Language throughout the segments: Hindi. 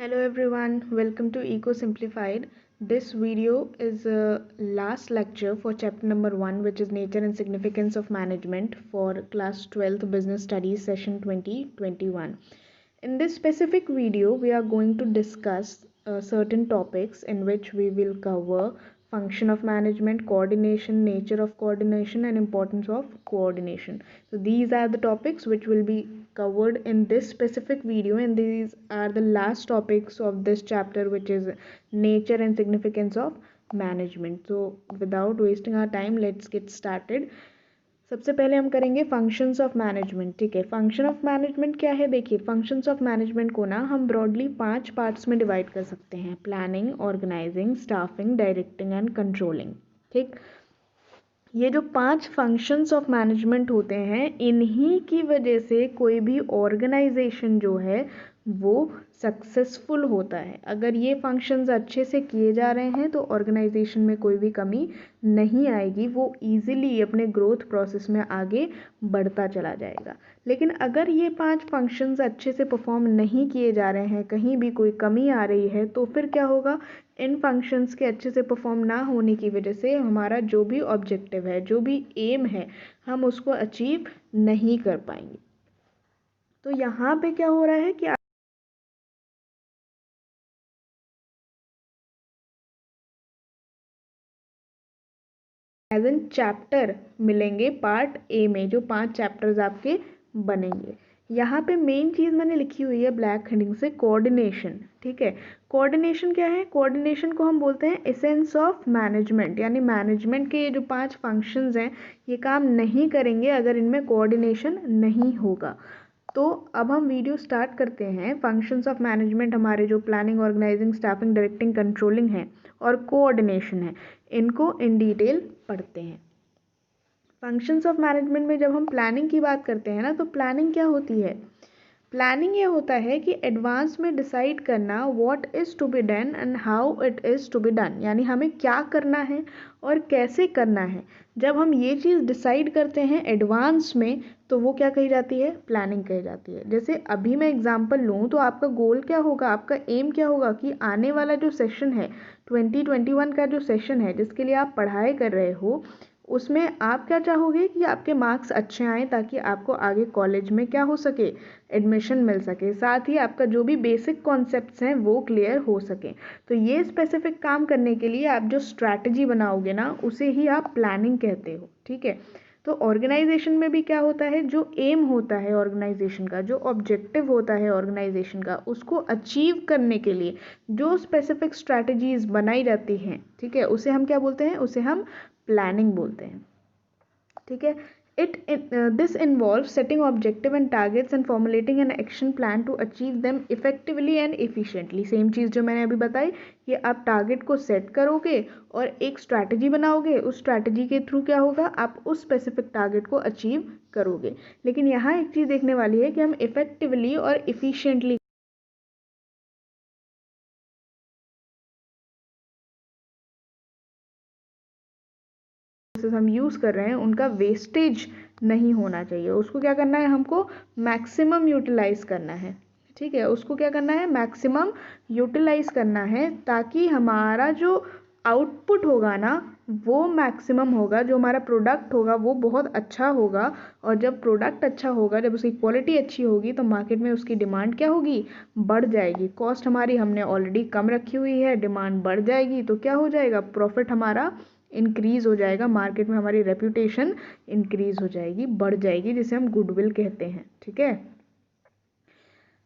Hello everyone, welcome to Eco Simplified. This video is a last lecture for chapter number 1, which is Nature and Significance of Management for class 12th Business Studies session 2021. In this specific video, we are going to discuss certain topics in which we will cover function of management, coordination, nature of coordination, and importance of coordination. So these are the topics which will be covered in this specific video, and these are the last topics of this chapter, which is nature and significance of management. So without wasting our time, let's get started. सबसे पहले हम करेंगे फंक्शंस ऑफ मैनेजमेंट. ठीक है, फंक्शन ऑफ मैनेजमेंट क्या है? देखिए, फंक्शंस ऑफ मैनेजमेंट को ना हम ब्रॉडली 5 पार्ट्स में डिवाइड कर सकते हैं: planning, organising, staffing, directing and controlling. ठीक, ये जो 5 फंक्शंस ऑफ मैनेजमेंट होते हैं, इन्हीं की वजह से कोई भी ऑर्गेनाइजेशन जो है वो सक्सेसफुल होता है. अगर ये फंक्शंस अच्छे से किए जा रहे हैं तो ऑर्गेनाइजेशन में कोई भी कमी नहीं आएगी, वो इजीली अपने ग्रोथ प्रोसेस में आगे बढ़ता चला जाएगा. लेकिन अगर ये 5 फंक्शंस अच्छे से परफॉर्म नहीं किए जा रहे हैं, कहीं भी कोई कमी आ रही है, तो फिर क्या होगा? इन फंक्शंस के अच्छे से परफॉर्म ना होने की वजह से हमारा जो भी ऑब्जेक्टिव है, जो भी एम है, हम उसको अचीव नहीं कर पाएंगे. तो यहाँ पे क्या हो रहा है कि एज एन चैप्टर मिलेंगे पार्ट ए में, जो 5 चैप्टर्स आपके बनेंगे. यहाँ पे मेन चीज़ मैंने लिखी हुई है ब्लैक हेडिंग से, कोऑर्डिनेशन. ठीक है, कोऑर्डिनेशन क्या है? कोऑर्डिनेशन को हम बोलते हैं एसेंस ऑफ मैनेजमेंट. यानी मैनेजमेंट के ये जो 5 फंक्शंस हैं, ये काम नहीं करेंगे अगर इनमें कोऑर्डिनेशन नहीं होगा. तो अब हम वीडियो स्टार्ट करते हैं. फंक्शंस ऑफ मैनेजमेंट हमारे जो planning, organising, staffing, directing, controlling है और कोऑर्डिनेशन है, इनको इन डिटेल पढ़ते हैं. फंक्शंस ऑफ मैनेजमेंट में जब हम प्लानिंग की बात करते हैं ना, तो प्लानिंग क्या होती है? प्लानिंग ये होता है कि एडवांस में डिसाइड करना what is to be done and how it is to be done. यानी हमें क्या करना है और कैसे करना है. जब हम ये चीज़ डिसाइड करते हैं एडवांस में, तो वो क्या कही जाती है? प्लानिंग कही जाती है. जैसे अभी मैं एग्जांपल लूँ तो आपका गोल क्या होगा, आपका एम क्या होगा कि आने वाला जो सेशन है 2021 का जो सेशन है, जिसके लिए आप पढ़ाई कर रहे हो, उसमें आप क्या चाहोगे कि आपके मार्क्स अच्छे आएँ, ताकि आपको आगे कॉलेज में क्या हो सके? एडमिशन मिल सके. साथ ही आपका जो भी बेसिक कॉन्सेप्ट्स हैं वो क्लियर हो सके. तो ये स्पेसिफिक काम करने के लिए आप जो स्ट्रैटेजी बनाओगे ना, उसे ही आप प्लानिंग कहते हो. ठीक है, तो ऑर्गेनाइजेशन में भी क्या होता है? जो एम होता है ऑर्गेनाइजेशन का, जो ऑब्जेक्टिव होता है ऑर्गेनाइजेशन का, उसको अचीव करने के लिए जो स्पेसिफिक स्ट्रैटेजीज बनाई जाती हैं, ठीक है, उसे हम क्या बोलते हैं? उसे हम प्लानिंग बोलते हैं. ठीक है, this involves setting objective and targets and formulating an action plan to achieve them effectively and efficiently. Same चीज़ जो मैंने अभी बताई, कि आप टारगेट को सेट करोगे और एक स्ट्रैटेजी बनाओगे. उस स्ट्रैटेजी के थ्रू क्या होगा? आप उस स्पेसिफिक टारगेट को अचीव करोगे. लेकिन यहाँ एक चीज़ देखने वाली है कि हम इफेक्टिवली और इफिशिएंटली हम यूज़ कर रहे हैं, उनका वेस्टेज नहीं होना चाहिए. उसको क्या करना है? हमको मैक्सिमम यूटिलाइज करना है. ठीक है, उसको क्या करना है? मैक्सिमम यूटिलाइज करना है, ताकि हमारा जो आउटपुट होगा ना, वो मैक्सिमम होगा. जो हमारा प्रोडक्ट होगा वो बहुत अच्छा होगा. और जब प्रोडक्ट अच्छा होगा, जब उसकी क्वालिटी अच्छी होगी, तो मार्केट में उसकी डिमांड क्या होगी? बढ़ जाएगी. कॉस्ट हमारी हमने ऑलरेडी कम रखी हुई है, डिमांड बढ़ जाएगी, तो क्या हो जाएगा? प्रॉफिट हमारा इंक्रीज़ हो जाएगा. मार्केट में हमारी रेप्यूटेशन इंक्रीज़ हो जाएगी, बढ़ जाएगी, जिसे हम गुडविल कहते हैं. ठीक है,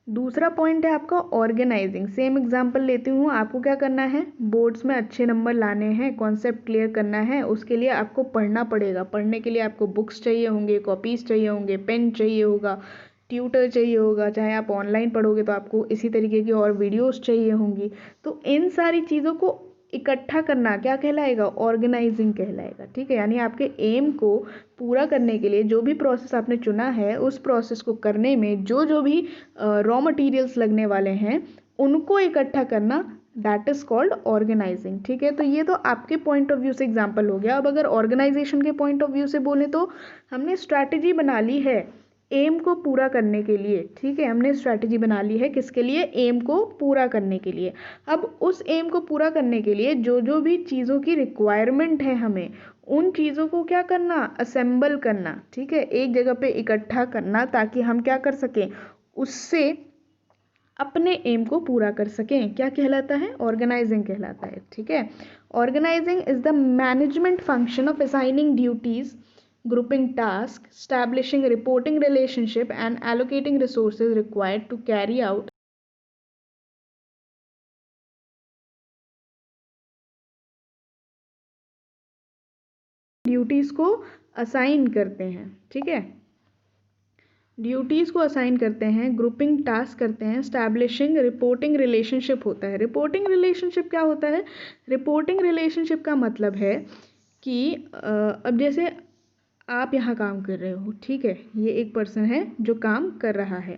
दूसरा पॉइंट है आपका ऑर्गेनाइजिंग. सेम एग्जांपल लेती हूँ. आपको क्या करना है? बोर्ड्स में अच्छे नंबर लाने हैं, कॉन्सेप्ट क्लियर करना है. उसके लिए आपको पढ़ना पड़ेगा. पढ़ने के लिए आपको बुक्स चाहिए होंगे, कॉपीज़ चाहिए होंगे, पेन चाहिए होगा, ट्यूटर चाहिए होगा. चाहे आप ऑनलाइन पढ़ोगे तो आपको इसी तरीके की और वीडियोस चाहिए होंगी. तो इन सारी चीज़ों को इकट्ठा करना क्या कहलाएगा? ऑर्गेनाइजिंग कहलाएगा. ठीक है, यानी आपके एम को पूरा करने के लिए जो भी प्रोसेस आपने चुना है, उस प्रोसेस को करने में जो जो भी रॉ मटेरियल्स लगने वाले हैं, उनको इकट्ठा करना, दैट इज़ कॉल्ड ऑर्गेनाइजिंग. ठीक है, तो ये तो आपके पॉइंट ऑफ व्यू से एग्जाम्पल हो गया. अब अगर ऑर्गेनाइजेशन के पॉइंट ऑफ व्यू से बोलें, तो हमने स्ट्रैटेजी बना ली है एम को पूरा करने के लिए, ठीक है, हमने स्ट्रैटेजी बना ली है किसके लिए, एम को पूरा करने के लिए। अब उस एम को पूरा करने के लिए जो जो भी चीज़ों की रिक्वायरमेंट है हमें उन चीज़ों को क्या करना, असेंबल करना, ठीक है, एक जगह पे इकट्ठा करना ताकि हम क्या कर सकें, उससे अपने एम को पूरा कर सकें। क्या कहलाता है, ऑर्गेनाइजिंग कहलाता है, ठीक है। Organising is the management function of assigning duties, grouping tasks, establishing reporting relationship and allocating resources required to carry out duties को असाइन करते हैं, ठीक है, ड्यूटीज़ को असाइन करते हैं, ग्रुपिंग टास्क करते हैं, स्टैब्लिशिंग रिपोर्टिंग रिलेशनशिप होता है। रिपोर्टिंग रिलेशनशिप क्या होता है, रिपोर्टिंग रिलेशनशिप का मतलब है कि अब जैसे आप यहाँ काम कर रहे हो, ठीक है, ये एक पर्सन है जो काम कर रहा है,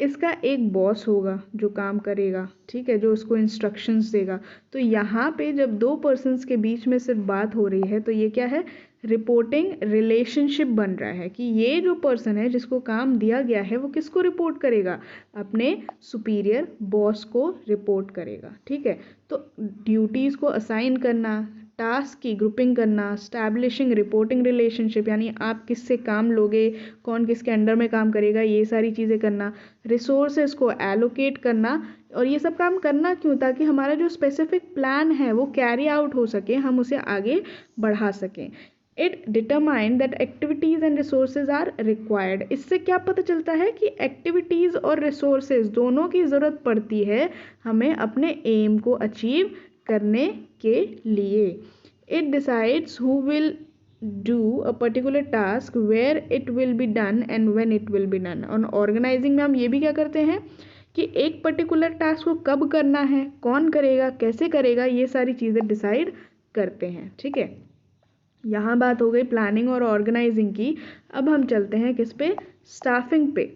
इसका एक बॉस होगा जो काम करेगा, ठीक है, जो उसको इंस्ट्रक्शंस देगा। तो यहाँ पे जब दो पर्सन्स के बीच में सिर्फ बात हो रही है तो ये क्या है, रिपोर्टिंग रिलेशनशिप बन रहा है कि ये जो पर्सन है जिसको काम दिया गया है वो किसको रिपोर्ट करेगा, अपने सुपीरियर बॉस को रिपोर्ट करेगा, ठीक है। तो ड्यूटीज़ को असाइन करना, टास्क की ग्रुपिंग करना, स्टैब्लिशिंग रिपोर्टिंग रिलेशनशिप यानी आप किससे काम लोगे, कौन किसके अंडर में काम करेगा, ये सारी चीज़ें करना, रिसोर्सेज को एलोकेट करना। और ये सब काम करना क्यों, ताकि हमारा जो स्पेसिफिक प्लान है वो कैरी आउट हो सके, हम उसे आगे बढ़ा सकें। It determine that activities and resources are required. इससे क्या पता चलता है कि एक्टिविटीज़ और रिसोर्सेज दोनों की ज़रूरत पड़ती है हमें अपने एम को अचीव करने के लिए। It decides who will do a particular task, where it will be done and when it will be done। और ऑर्गेनाइजिंग में हम ये भी क्या करते हैं कि एक पर्टिकुलर टास्क को कब करना है, कौन करेगा, कैसे करेगा, ये सारी चीज़ें डिसाइड करते हैं, ठीक है। यहाँ बात हो गई प्लानिंग और ऑर्गेनाइजिंग की। अब हम चलते हैं किस पे, स्टाफिंग पे,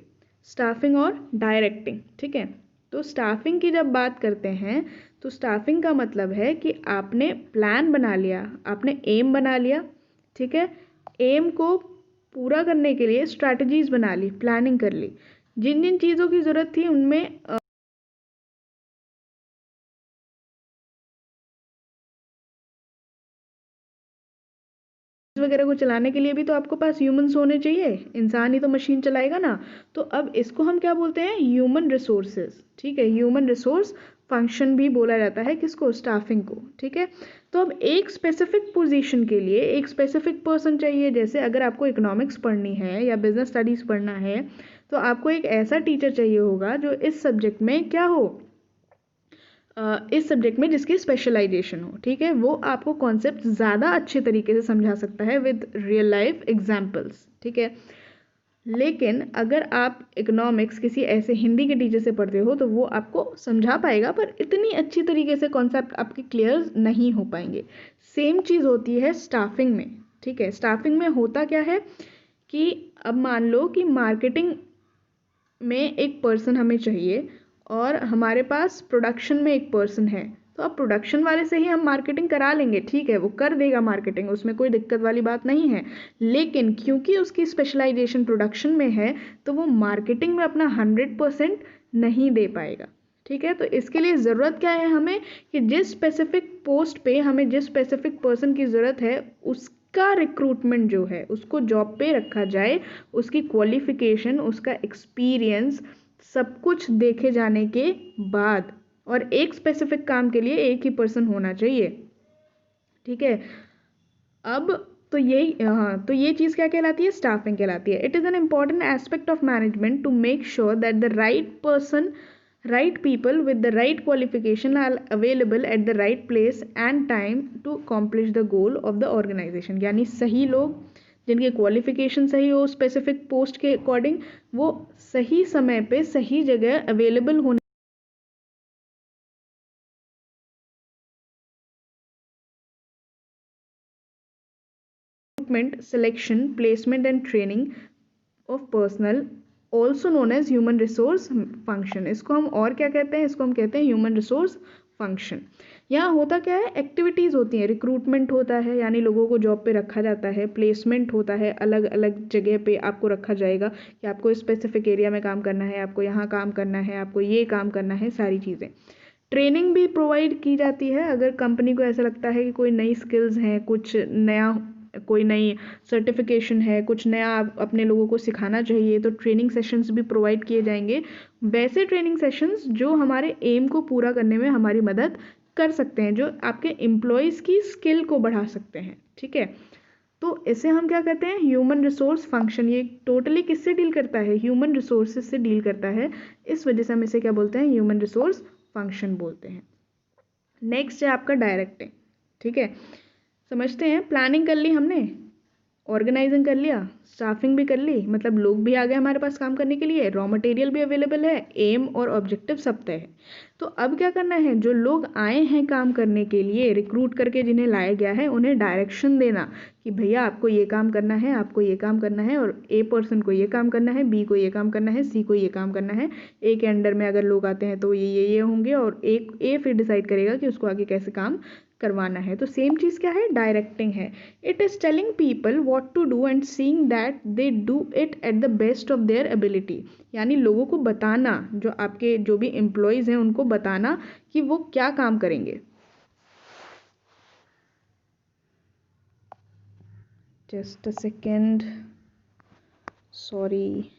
स्टाफिंग और डायरेक्टिंग, ठीक है। तो स्टाफिंग की जब बात करते हैं तो स्टाफिंग का मतलब है कि आपने प्लान बना लिया, आपने एम बना लिया, ठीक है, एम को पूरा करने के लिए स्ट्रैटेजीज बना ली, प्लानिंग कर ली, जिन जिन चीज़ों की ज़रूरत थी उनमें वगैरह को चलाने के लिए भी तो आपको पास ह्यूमंस होने चाहिए, इंसान ही तो मशीन चलाएगा ना। तो अब इसको हम क्या बोलते हैं, ह्यूमन रिसोर्सेज, ठीक है, ह्यूमन रिसोर्स फंक्शन भी बोला जाता है किसको, स्टाफिंग को, ठीक है। तो अब एक स्पेसिफिक पोजीशन के लिए एक स्पेसिफिक पर्सन चाहिए। जैसे अगर आपको इकोनॉमिक्स पढ़नी है या बिजनेस स्टडीज़ पढ़ना है तो आपको एक ऐसा टीचर चाहिए होगा जो इस सब्जेक्ट में क्या हो, इस सब्जेक्ट में जिसकी स्पेशलाइजेशन हो, ठीक है, वो आपको कॉन्सेप्ट ज़्यादा अच्छे तरीके से समझा सकता है विद रियल लाइफ एग्जांपल्स, ठीक है। लेकिन अगर आप इकोनॉमिक्स किसी ऐसे हिंदी के टीचर से पढ़ते हो तो वो आपको समझा पाएगा पर इतनी अच्छी तरीके से कॉन्सेप्ट आपके क्लियर नहीं हो पाएंगे। सेम चीज़ होती है स्टाफिंग में, ठीक है। स्टाफिंग में होता क्या है कि अब मान लो कि मार्केटिंग में एक पर्सन हमें चाहिए और हमारे पास प्रोडक्शन में एक पर्सन है, तो अब प्रोडक्शन वाले से ही हम मार्केटिंग करा लेंगे, ठीक है, वो कर देगा मार्केटिंग, उसमें कोई दिक्कत वाली बात नहीं है। लेकिन क्योंकि उसकी स्पेशलाइजेशन प्रोडक्शन में है तो वो मार्केटिंग में अपना 100% नहीं दे पाएगा, ठीक है। तो इसके लिए ज़रूरत क्या है हमें कि जिस स्पेसिफिक पोस्ट पे हमें जिस स्पेसिफिक पर्सन की ज़रूरत है उसका रिक्रूटमेंट जो है उसको जॉब पे रखा जाए, उसकी क्वालिफिकेशन, उसका एक्सपीरियंस सब कुछ देखे जाने के बाद, और एक स्पेसिफिक काम के लिए एक ही पर्सन होना चाहिए, ठीक है। अब तो ये चीज़ क्या कहलाती है, स्टाफिंग कहलाती है। It is an important aspect of management to make sure that the right person, right people with the right qualification are available at the right place and time to accomplish the goal of the organization। यानी सही लोग जिनके क्वालिफिकेशन सही हो स्पेसिफिक पोस्ट के अकॉर्डिंग, वो सही समय पे सही जगह अवेलेबल होने, recruitment, selection, placement and training of personnel also known as human resource function। इसको हम और क्या कहते हैं, इसको हम कहते हैं human resource फंक्शन। यहाँ होता क्या है, एक्टिविटीज़ होती हैं, रिक्रूटमेंट होता है यानी लोगों को जॉब पे रखा जाता है, प्लेसमेंट होता है, अलग अलग जगह पे आपको रखा जाएगा कि आपको स्पेसिफिक एरिया में काम करना है, आपको यहाँ काम करना है, आपको ये काम करना है, सारी चीज़ें। ट्रेनिंग भी प्रोवाइड की जाती है अगर कंपनी को ऐसा लगता है कि कोई नई स्किल्स हैं, कुछ नया, कोई नई सर्टिफिकेशन है, कुछ नया आप अपने लोगों को सिखाना चाहिए, तो ट्रेनिंग सेशंस भी प्रोवाइड किए जाएंगे। वैसे ट्रेनिंग सेशंस जो हमारे एम को पूरा करने में हमारी मदद कर सकते हैं, जो आपके एम्प्लॉयज़ की स्किल को बढ़ा सकते हैं, ठीक है। तो इसे हम क्या कहते हैं, ह्यूमन रिसोर्स फंक्शन। ये टोटली किससे डील करता है, ह्यूमन रिसोर्सेज से डील करता है, इस वजह से हम इसे क्या बोलते हैं, ह्यूमन रिसोर्स फंक्शन बोलते हैं। नेक्स्ट है आपका डायरेक्टिंग, ठीक है। समझते हैं, प्लानिंग कर ली हमने, ऑर्गेनाइजिंग कर लिया, स्टाफिंग भी कर ली, मतलब लोग भी आ गए हमारे पास काम करने के लिए, रॉ मटेरियल भी अवेलेबल है, एम और ऑब्जेक्टिव सब तय है। तो अब क्या करना है, जो लोग आए हैं काम करने के लिए, रिक्रूट करके जिन्हें लाया गया है, उन्हें डायरेक्शन देना कि भैया आपको ये काम करना है, आपको ये काम करना है, और ए पर्सन को ये काम करना है, बी को ये काम करना है, सी को ये काम करना है। ए के अंडर में अगर लोग आते हैं तो ये होंगे, और एक ए फिर डिसाइड करेगा कि उसको आगे कैसे काम करवाना है। तो सेम चीज़ क्या है, डायरेक्टिंग है। It is telling people what to do and seeing that they do it at the best of their ability. यानी लोगों को बताना, जो आपके जो भी एम्प्लॉयज़ हैं उनको बताना कि वो क्या काम करेंगे। Just a second, sorry.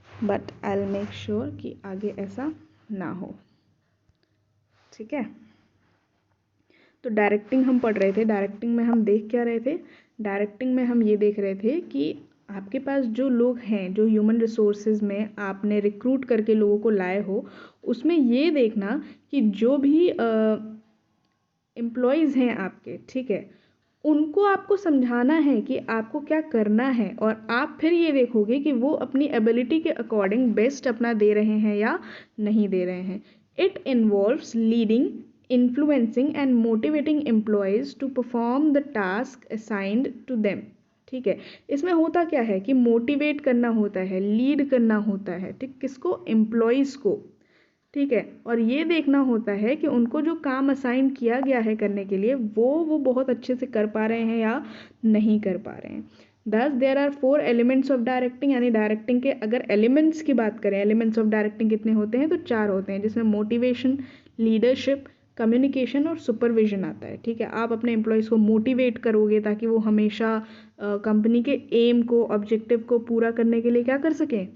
But I will make sure कि आगे ऐसा ना हो, ठीक है। तो डायरेक्टिंग हम पढ़ रहे थे, डायरेक्टिंग में हम देख क्या रहे थे, डायरेक्टिंग में हम ये देख रहे थे कि आपके पास जो लोग हैं, जो ह्यूमन रिसोर्सेज में आपने रिक्रूट करके लोगों को लाए हो, उसमें ये देखना कि जो भी एम्प्लॉयज़ हैं आपके, ठीक है, उनको आपको समझाना है कि आपको क्या करना है, और आप फिर ये देखोगे कि वो अपनी एबिलिटी के अकॉर्डिंग बेस्ट अपना दे रहे हैं या नहीं दे रहे हैं। It involves leading, influencing and motivating employees to perform the task assigned to them, ठीक है। इसमें होता क्या है कि मोटिवेट करना होता है, लीड करना होता है, ठीक, किसको, एम्प्लॉयज़ को, ठीक है। और ये देखना होता है कि उनको जो काम असाइन किया गया है करने के लिए वो बहुत अच्छे से कर पा रहे हैं या नहीं कर पा रहे हैं। Thus there are 4 elements of directing, यानी डायरेक्टिंग के अगर एलिमेंट्स की बात करें, एलिमेंट्स ऑफ डायरेक्टिंग कितने होते हैं, तो 4 होते हैं, जिसमें मोटिवेशन, लीडरशिप, कम्युनिकेशन और सुपरविजन आता है, ठीक है। आप अपने एम्प्लॉयज़ को मोटिवेट करोगे ताकि वो हमेशा कंपनी के एम को, ऑब्जेक्टिव को पूरा करने के लिए क्या कर सकें,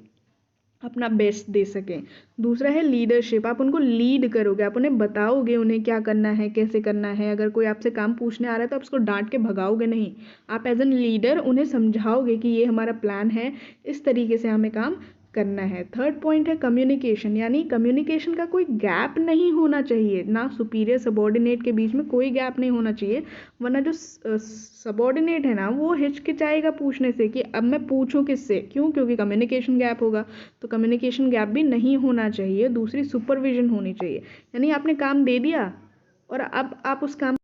अपना बेस्ट दे सकें। दूसरा है लीडरशिप, आप उनको लीड करोगे, आप उन्हें बताओगे उन्हें क्या करना है, कैसे करना है। अगर कोई आपसे काम पूछने आ रहा है तो आप उसको डांट के भगाओगे नहीं, आप एज एन लीडर उन्हें समझाओगे कि ये हमारा प्लान है, इस तरीके से हमें काम करना है। थर्ड पॉइंट है कम्युनिकेशन, यानी कम्युनिकेशन का कोई गैप नहीं होना चाहिए, ना सुपीरियर सबॉर्डिनेट के बीच में कोई गैप नहीं होना चाहिए, वरना जो सबॉर्डिनेट है ना वो हिचकिचाएगा पूछने से कि अब मैं पूछूं किससे, क्यों, क्योंकि कम्युनिकेशन गैप होगा। तो कम्युनिकेशन गैप भी नहीं होना चाहिए। दूसरी सुपरविजन होनी चाहिए, यानी आपने काम दे दिया और अब आप उस काम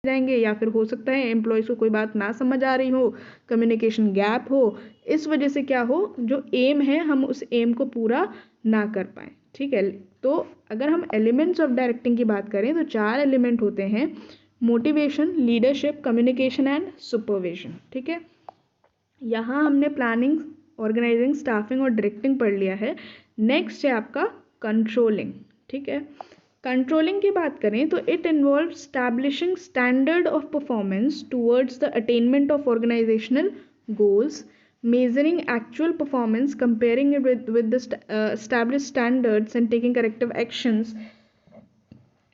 जाएंगे, या फिर हो सकता है एम्प्लॉयज़ को कोई बात ना समझ आ रही हो, कम्युनिकेशन गैप हो, इस वजह से क्या हो, जो एम है हम उस एम को पूरा ना कर पाए, ठीक है। तो अगर हम एलिमेंट्स ऑफ डायरेक्टिंग की बात करें तो 4 एलिमेंट होते हैं, motivation, leadership, communication and supervision, ठीक है। यहाँ हमने प्लानिंग, ऑर्गेनाइजिंग, स्टाफिंग और डायरेक्टिंग पढ़ लिया है। नेक्स्ट है आपका कंट्रोलिंग, ठीक है। कंट्रोलिंग की बात करें तो it involve establishing standard of performance towards the attainment of organisational goals, measuring actual performance, comparing it with the established standards and taking corrective actions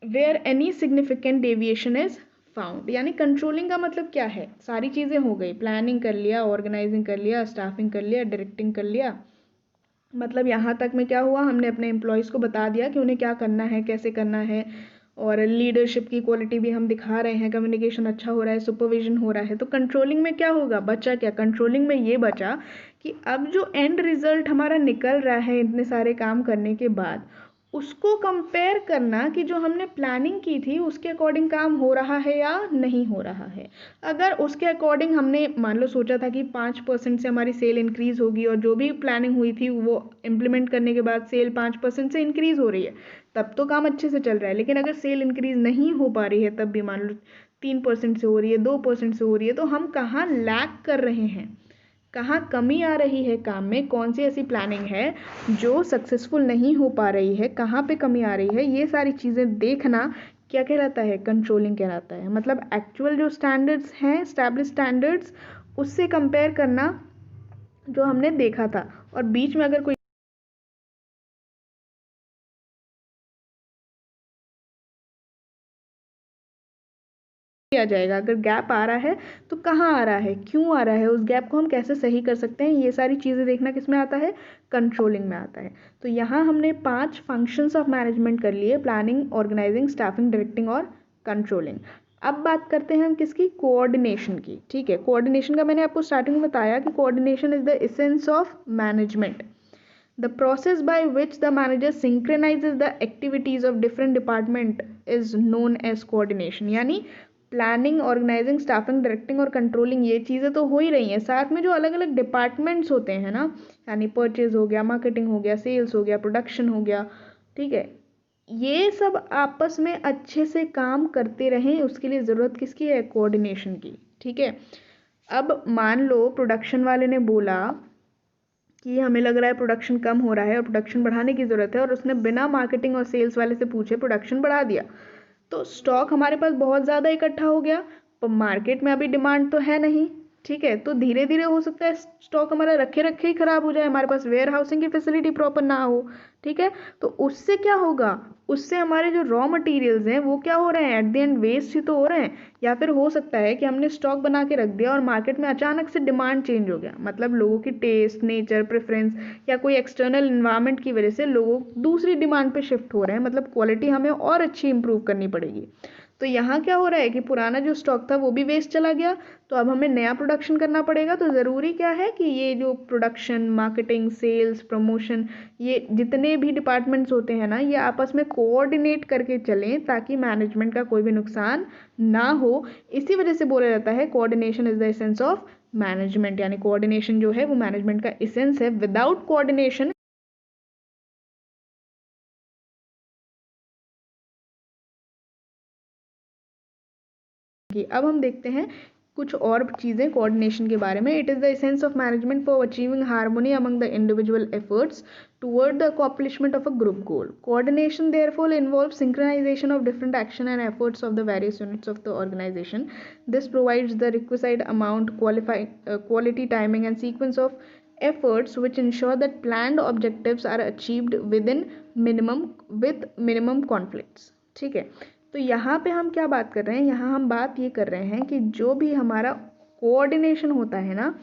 where any significant deviation is found. यानी कंट्रोलिंग का मतलब क्या है, सारी चीज़ें हो गई, प्लानिंग कर लिया, ऑर्गेनाइजिंग कर लिया, स्टाफिंग कर लिया, डायरेक्टिंग कर लिया, मतलब यहाँ तक में क्या हुआ, हमने अपने एम्प्लॉयज़ को बता दिया कि उन्हें क्या करना है, कैसे करना है, और लीडरशिप की क्वालिटी भी हम दिखा रहे हैं, कम्युनिकेशन अच्छा हो रहा है, सुपरविजन हो रहा है। तो कंट्रोलिंग में क्या होगा, बचा क्या, कंट्रोलिंग में ये बचा कि अब जो एंड रिजल्ट हमारा निकल रहा है इतने सारे काम करने के बाद, उसको कंपेयर करना कि जो हमने प्लानिंग की थी उसके अकॉर्डिंग काम हो रहा है या नहीं हो रहा है। अगर उसके अकॉर्डिंग हमने मान लो सोचा था कि 5% से हमारी सेल इंक्रीज़ होगी और जो भी प्लानिंग हुई थी वो इम्प्लीमेंट करने के बाद सेल 5% से इंक्रीज़ हो रही है, तब तो काम अच्छे से चल रहा है। लेकिन अगर सेल इंक्रीज़ नहीं हो पा रही है, तब भी मान लो 3% से हो रही है, 2% से हो रही है, तो हम कहाँ लैग कर रहे हैं, कहाँ कमी आ रही है काम में, कौन सी ऐसी प्लानिंग है जो सक्सेसफुल नहीं हो पा रही है, कहाँ पे कमी आ रही है, ये सारी चीज़ें देखना क्या कहलाता है, कंट्रोलिंग कहलाता है। मतलब एक्चुअल जो स्टैंडर्ड्स हैं, एस्टैब्लिश स्टैंडर्ड्स, उससे कंपेयर करना जो हमने देखा था, और बीच में अगर कोई किया जाएगा, अगर गैप आ रहा है तो कहाँ आ रहा है, क्यों आ रहा है, उस गैप को हम कैसे सही कर सकते हैं, ये सारी चीज़ें देखना किस में आता है, कंट्रोलिंग में आता है। तो यहाँ हमने 5 फंक्शंस ऑफ मैनेजमेंट कर लिए, प्लानिंग, ऑर्गेनाइजिंग, स्टाफिंग, डायरेक्टिंग और कंट्रोलिंग। अब बात करते हैं हम किसकी, कोऑर्डिनेशन की। ठीक है, कोऑर्डिनेशन का मैंने आपको स्टार्टिंग में बताया कि coordination is the essence of management, the process by which the manager synchronizes the activities of different department is known as coordination। यानी प्लानिंग, ऑर्गेनाइजिंग, स्टाफिंग, डायरेक्टिंग और कंट्रोलिंग, ये चीज़ें तो हो ही रही हैं, साथ में जो अलग अलग डिपार्टमेंट्स होते हैं ना, यानी परचेज हो गया, मार्केटिंग हो गया, सेल्स हो गया, प्रोडक्शन हो गया, ठीक है, ये सब आपस में अच्छे से काम करते रहें, उसके लिए ज़रूरत किसकी है, कोऑर्डिनेशन की। ठीक है, अब मान लो प्रोडक्शन वाले ने बोला कि हमें लग रहा है प्रोडक्शन कम हो रहा है और प्रोडक्शन बढ़ाने की ज़रूरत है, और उसने बिना मार्केटिंग और सेल्स वाले से पूछे प्रोडक्शन बढ़ा दिया, तो स्टॉक हमारे पास बहुत ज़्यादा इकट्ठा हो गया, पर मार्केट में अभी डिमांड तो है नहीं। ठीक है, तो धीरे धीरे हो सकता है स्टॉक हमारा रखे रखे ही ख़राब हो जाए, हमारे पास वेयर हाउसिंग की फैसिलिटी प्रॉपर ना हो। ठीक है, तो उससे क्या होगा, उससे हमारे जो रॉ मटेरियल्स हैं वो क्या हो रहे हैं, एट द एंड वेस्ट ही तो हो रहे हैं। या फिर हो सकता है कि हमने स्टॉक बना के रख दिया और मार्केट में अचानक से डिमांड चेंज हो गया, मतलब लोगों की टेस्ट, नेचर, प्रेफरेंस या कोई एक्सटर्नल इन्वायरमेंट की वजह से लोगों दूसरी डिमांड पे शिफ्ट हो रहे हैं, मतलब क्वालिटी हमें और अच्छी इंप्रूव करनी पड़ेगी। तो यहाँ क्या हो रहा है कि पुराना जो स्टॉक था वो भी वेस्ट चला गया, तो अब हमें नया प्रोडक्शन करना पड़ेगा। तो ज़रूरी क्या है कि ये जो प्रोडक्शन, मार्केटिंग, सेल्स, प्रमोशन, ये जितने भी डिपार्टमेंट्स होते हैं ना, ये आपस में कोऑर्डिनेट करके चलें ताकि मैनेजमेंट का कोई भी नुकसान ना हो। इसी वजह से बोला जाता है coordination is the essence of management, यानी कोऑर्डिनेशन जो है वो मैनेजमेंट का एसेंस है। विदाउट कोऑर्डिनेशन अब हम देखते हैं कुछ और चीज़ें कोऑर्डिनेशन के बारे में। It is the essence of management for achieving harmony among the individual efforts toward the accomplishment of a group goal. Coordination therefore involves synchronization of different action and efforts of the various units of the organization. This provides the requisite amount, quality, timing and sequence of efforts which ensure that planned objectives are achieved with minimum conflicts. ठीक है, तो यहाँ पे हम क्या बात कर रहे हैं, यहाँ हम बात ये कर रहे हैं कि जो भी हमारा कोऑर्डिनेशन होता है ना,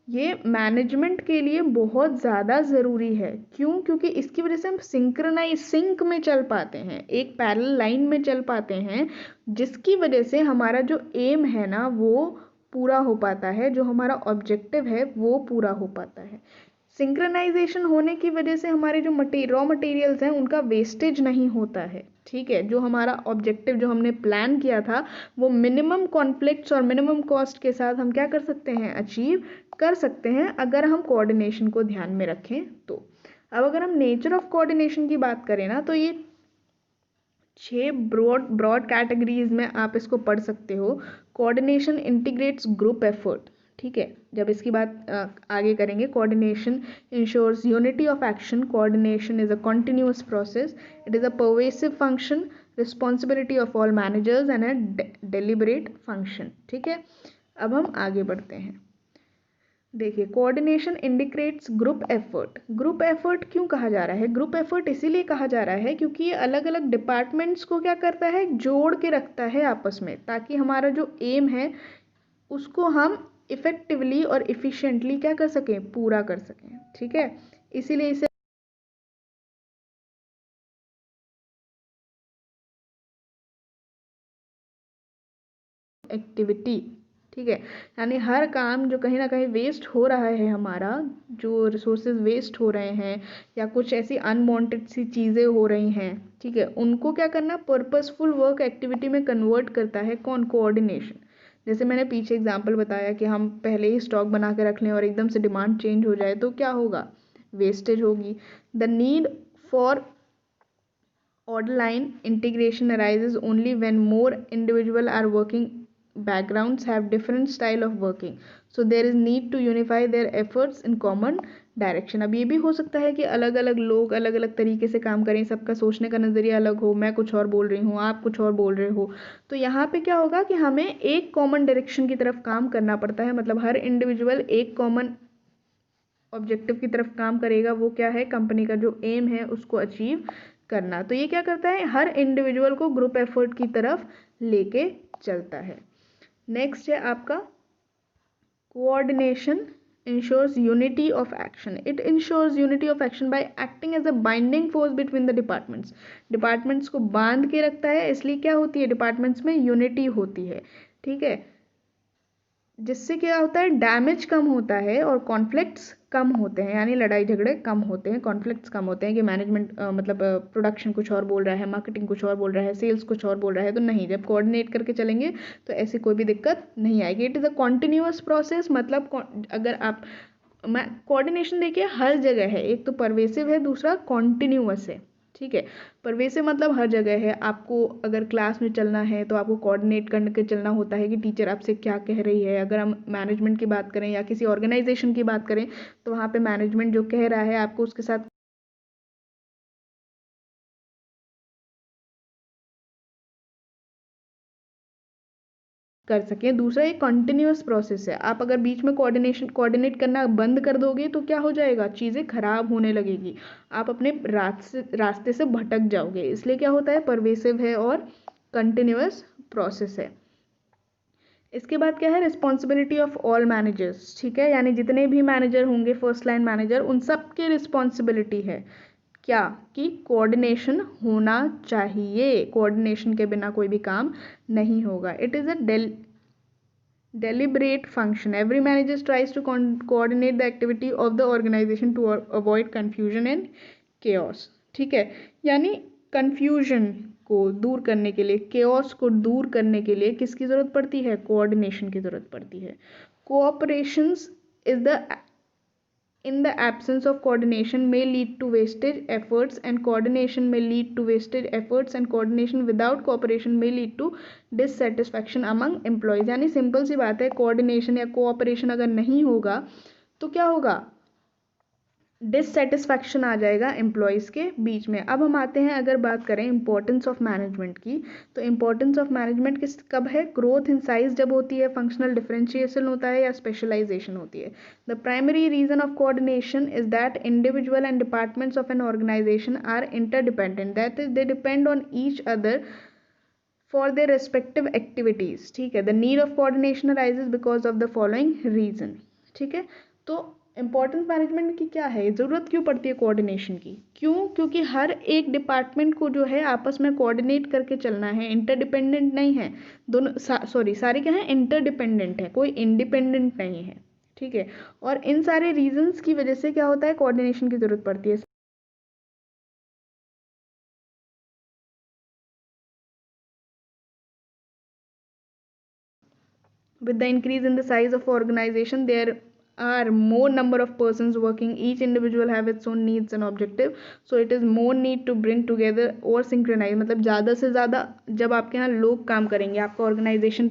ये मैनेजमेंट के लिए बहुत ज़्यादा ज़रूरी है। क्यों, क्योंकि इसकी वजह से हम सिंक में चल पाते हैं, एक पैरेलल लाइन में चल पाते हैं, जिसकी वजह से हमारा जो एम है ना वो पूरा हो पाता है, जो हमारा ऑब्जेक्टिव है वो पूरा हो पाता है। सिंक्रोनाइजेशन होने की वजह से हमारे जो रॉ मटेरियल्स हैं उनका वेस्टेज नहीं होता है। ठीक है, जो हमारा ऑब्जेक्टिव जो हमने प्लान किया था वो मिनिमम कॉन्फ्लिक्ट्स और मिनिमम कॉस्ट के साथ हम क्या कर सकते हैं, अचीव कर सकते हैं, अगर हम कोऑर्डिनेशन को ध्यान में रखें तो। अब अगर हम नेचर ऑफ कोऑर्डिनेशन की बात करें ना, तो ये 6 ब्रॉड कैटेगरीज में आप इसको पढ़ सकते हो। Coordination integrates group effort. ठीक है, जब इसकी बात आगे करेंगे, coordination ensures unity of action, coordination is a continuous process, it is a pervasive function, responsibility of all managers and a deliberate function. ठीक है, अब हम आगे बढ़ते हैं। देखिए, coordination indicates group effort. Group effort क्यों कहा जा रहा है, ग्रुप एफर्ट इसीलिए कहा जा रहा है क्योंकि ये अलग अलग डिपार्टमेंट्स को क्या करता है, जोड़ के रखता है आपस में, ताकि हमारा जो एम है उसको हम इफ़ेक्टिवली और इफ़िशिएंटली क्या कर सकें, पूरा कर सकें। ठीक है, इसीलिए इसे एक्टिविटी, ठीक है। यानी हर काम जो कहीं ना कहीं वेस्ट हो रहा है, हमारा जो रिसोर्सेज वेस्ट हो रहे हैं या कुछ ऐसी अनवांटेड सी चीज़ें हो रही हैं, ठीक है, उनको क्या करना, पर्पसफुल वर्क एक्टिविटी में कन्वर्ट करता है कौन, कोऑर्डिनेशन। जैसे मैंने पीछे एग्जांपल बताया कि हम पहले ही स्टॉक बना के रख लें और एकदम से डिमांड चेंज हो जाए तो क्या होगा, वेस्टेज होगी। The need for order line integration arises only when more individual are working, backgrounds have different style of working, so there is need to unify their efforts in common direction. अब ये भी हो सकता है कि अलग अलग लोग अलग अलग तरीके से काम करें, सबका सोचने का नज़रिया अलग हो, मैं कुछ और बोल रही हूँ, आप कुछ और बोल रहे हो, तो यहाँ पे क्या होगा कि हमें एक कॉमन डायरेक्शन की तरफ काम करना पड़ता है। मतलब हर इंडिविजुअल एक कॉमन ऑब्जेक्टिव की तरफ काम करेगा, वो क्या है, कंपनी का जो एम है उसको अचीव करना। तो ये क्या करता है, हर इंडिविजुअल को ग्रुप एफर्ट की तरफ लेके चलता है। नेक्स्ट है आपका coordination ensures unity of action. It ensures unity of action by acting as a binding force between the departments. Departments को बांध के रखता है, इसलिए क्या होती है, डिपार्टमेंट्स में यूनिटी होती है, ठीक है, जिससे क्या होता है, डैमेज कम होता है और कॉन्फ्लिक्ट्स कम होते हैं, यानी लड़ाई झगड़े कम होते हैं, कॉन्फ्लिक्ट्स कम होते हैं कि मैनेजमेंट मतलब प्रोडक्शन कुछ और बोल रहा है, मार्केटिंग कुछ और बोल रहा है, सेल्स कुछ और बोल रहा है, तो नहीं, जब कोऑर्डिनेट करके चलेंगे तो ऐसी कोई भी दिक्कत नहीं आएगी। It is a continuous process, मतलब अगर आप कोऑर्डिनेशन देखिए हर जगह है, एक तो परवेसिव है, दूसरा कॉन्टिन्यूअस है, ठीक है। परवेसिव मतलब हर जगह है, आपको अगर क्लास में चलना है तो आपको कोऑर्डिनेट करके चलना होता है कि टीचर आपसे क्या कह रही है। अगर हम मैनेजमेंट की बात करें या किसी ऑर्गेनाइजेशन की बात करें तो वहाँ पे मैनेजमेंट जो कह रहा है आपको उसके साथ कर सकें। दूसरा एक कंटिन्यूअस प्रोसेस है, आप अगर बीच में कोऑर्डिनेट करना बंद कर दोगे तो क्या हो जाएगा, चीज़ें खराब होने लगेगी, आप अपने रास्ते से भटक जाओगे। इसलिए क्या होता है, परवेसिव है और कंटिन्यूअस प्रोसेस है। इसके बाद क्या है, रिस्पॉन्सिबिलिटी ऑफ ऑल मैनेजर्स, ठीक है, यानी जितने भी मैनेजर होंगे, फर्स्ट लाइन मैनेजर, उन सब की रिस्पॉन्सिबिलिटी है क्या, कि कोऑर्डिनेशन होना चाहिए, कोऑर्डिनेशन के बिना कोई भी काम नहीं होगा। It is a deliberate function. Every manager tries to coordinate the activity of the organization to avoid confusion and chaos, ठीक है, यानी confusion को दूर करने के लिए, chaos को दूर करने के लिए किसकी ज़रूरत पड़ती है, कोऑर्डिनेशन की ज़रूरत पड़ती है। cooperations is the in the absence of coordination may lead to wasted efforts, and coordination may lead to wasted efforts, and coordination without cooperation may lead to dissatisfaction among employees। यानी सिंपल सी बात है, कोऑर्डिनेशन या कोऑपरेशन अगर नहीं होगा तो क्या होगा, डिससेटिस्फैक्शन आ जाएगा एम्प्लॉयज़ के बीच में। अब हम आते हैं, अगर बात करें इंपॉर्टेंस ऑफ मैनेजमेंट की, तो इंपॉर्टेंस ऑफ मैनेजमेंट किस कब है, ग्रोथ इन साइज जब होती है, फंक्शनल डिफरेंशिएशन होता है या स्पेशलाइजेशन होती है। The primary reason of coordination is that individual and departments of an organisation are interdependent, that is they depend on each other for their respective activities, ठीक है। the need of coordination arises because of the following reason, ठीक है। तो इम्पोर्टेंस मैनेजमेंट की क्या है, ज़रूरत क्यों पड़ती है कोऑर्डिनेशन की, क्यों, क्योंकि हर एक डिपार्टमेंट को जो है आपस में कोऑर्डिनेट करके चलना है, इंटरडिपेंडेंट नहीं है दोनों, सारे क्या है, इंटरडिपेंडेंट है, कोई इंडिपेंडेंट नहीं है, ठीक है। और इन सारे रीजंस की वजह से क्या होता है, कोऑर्डिनेशन की ज़रूरत पड़ती है। With the increase in the size of organization, there are more number of persons working. Each individual have its own needs and objective, so it is more need to bring together or synchronize। मतलब ज़्यादा से ज़्यादा जब आपके यहाँ लोग काम करेंगे, आपका ऑर्गेनाइजेशन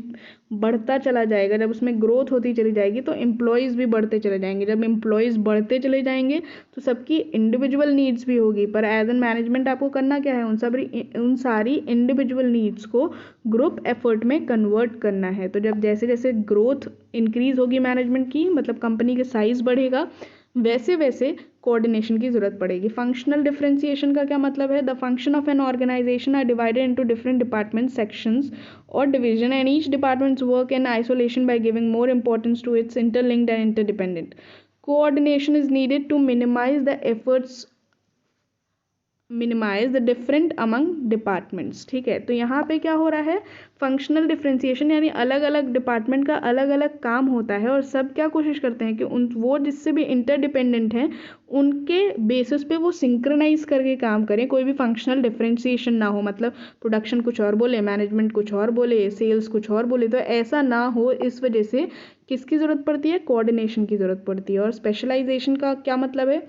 बढ़ता चला जाएगा, जब उसमें ग्रोथ होती चली जाएगी तो एम्प्लॉयज़ भी बढ़ते चले जाएंगे। जब एम्प्लॉयज़ बढ़ते चले जाएंगे तो सबकी इंडिविजुअल नीड्स भी होगी, पर एज एन मैनेजमेंट आपको करना क्या है, उन सारी इंडिविजुअल नीड्स को ग्रुप एफर्ट में कन्वर्ट करना है। तो जब जैसे जैसे ग्रोथ इंक्रीज होगी मैनेजमेंट की, मतलब कंपनी के साइज बढ़ेगा, वैसे वैसे कोऑर्डिनेशन की जरूरत पड़ेगी। फंक्शनल डिफरेंशिएशन का क्या मतलब है, the function of an organisation are divided into different department sections और division, and each departments work in isolation by giving more importance to its interlinked and interdependent. Coordination is needed to minimise the efforts minimise the different among departments. ठीक है, तो यहाँ पे क्या हो रहा है, फंक्शनल डिफ्रेंसिएशन, यानी अलग अलग डिपार्टमेंट का अलग अलग काम होता है और सब क्या कोशिश करते हैं कि उन वो जिससे भी इंटरडिपेंडेंट हैं उनके बेसिस पे वो सिंक्रोनाइज करके काम करें, कोई भी फंक्शनल डिफ्रेंसिएशन ना हो। मतलब प्रोडक्शन कुछ और बोले, मैनेजमेंट कुछ और बोले, सेल्स कुछ और बोले, तो ऐसा ना हो। इस वजह से किसकी ज़रूरत पड़ती है, कोऑर्डिनेशन की ज़रूरत पड़ती है। और स्पेशलाइजेशन का क्या मतलब है,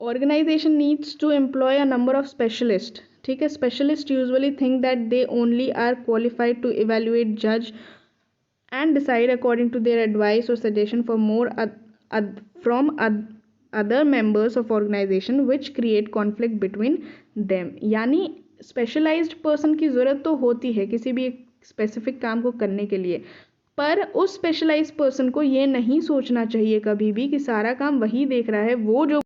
organization needs to employ a number of specialists। ठीक है, specialists usually think that they only are qualified to evaluate, judge and decide according to their advice or suggestion for more from other members of organization, which create conflict between them। यानी specialized person की ज़रूरत तो होती है किसी भी एक स्पेसिफिक काम को करने के लिए, पर उस स्पेशलाइज्ड पर्सन को ये नहीं सोचना चाहिए कभी भी कि सारा काम वही देख रहा है, वो जो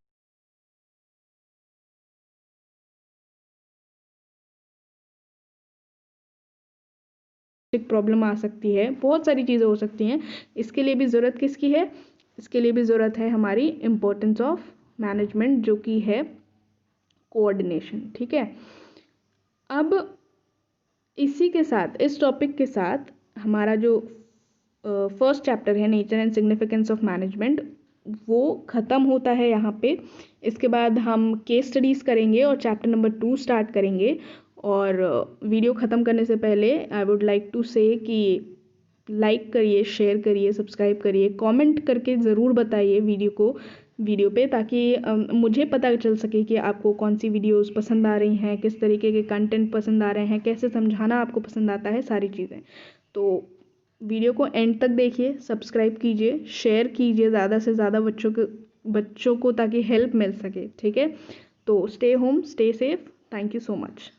प्रॉब्लम आ सकती है, बहुत सारी चीज़ें हो सकती हैं। इसके लिए भी ज़रूरत किसकी है, इसके लिए भी ज़रूरत है हमारी इम्पोर्टेंस ऑफ मैनेजमेंट, जो कि है कोऑर्डिनेशन। ठीक है, अब इसी के साथ, इस टॉपिक के साथ हमारा जो फर्स्ट चैप्टर है nature and significance of management, वो ख़त्म होता है यहाँ पे। इसके बाद हम केस स्टडीज़ करेंगे और चैप्टर नंबर 2 स्टार्ट करेंगे। और वीडियो ख़त्म करने से पहले आई वुड लाइक टू से कि लाइक करिए, शेयर करिए, सब्सक्राइब करिए, कमेंट करके ज़रूर बताइए वीडियो पे, ताकि मुझे पता चल सके कि आपको कौन सी वीडियोस पसंद आ रही हैं, किस तरीके के कंटेंट पसंद आ रहे हैं, कैसे समझाना आपको पसंद आता है, सारी चीज़ें। तो वीडियो को एंड तक देखिए, सब्सक्राइब कीजिए, शेयर कीजिए ज़्यादा से ज़्यादा बच्चों को ताकि हेल्प मिल सके। ठीक है, तो stay home, stay safe, thank you so much.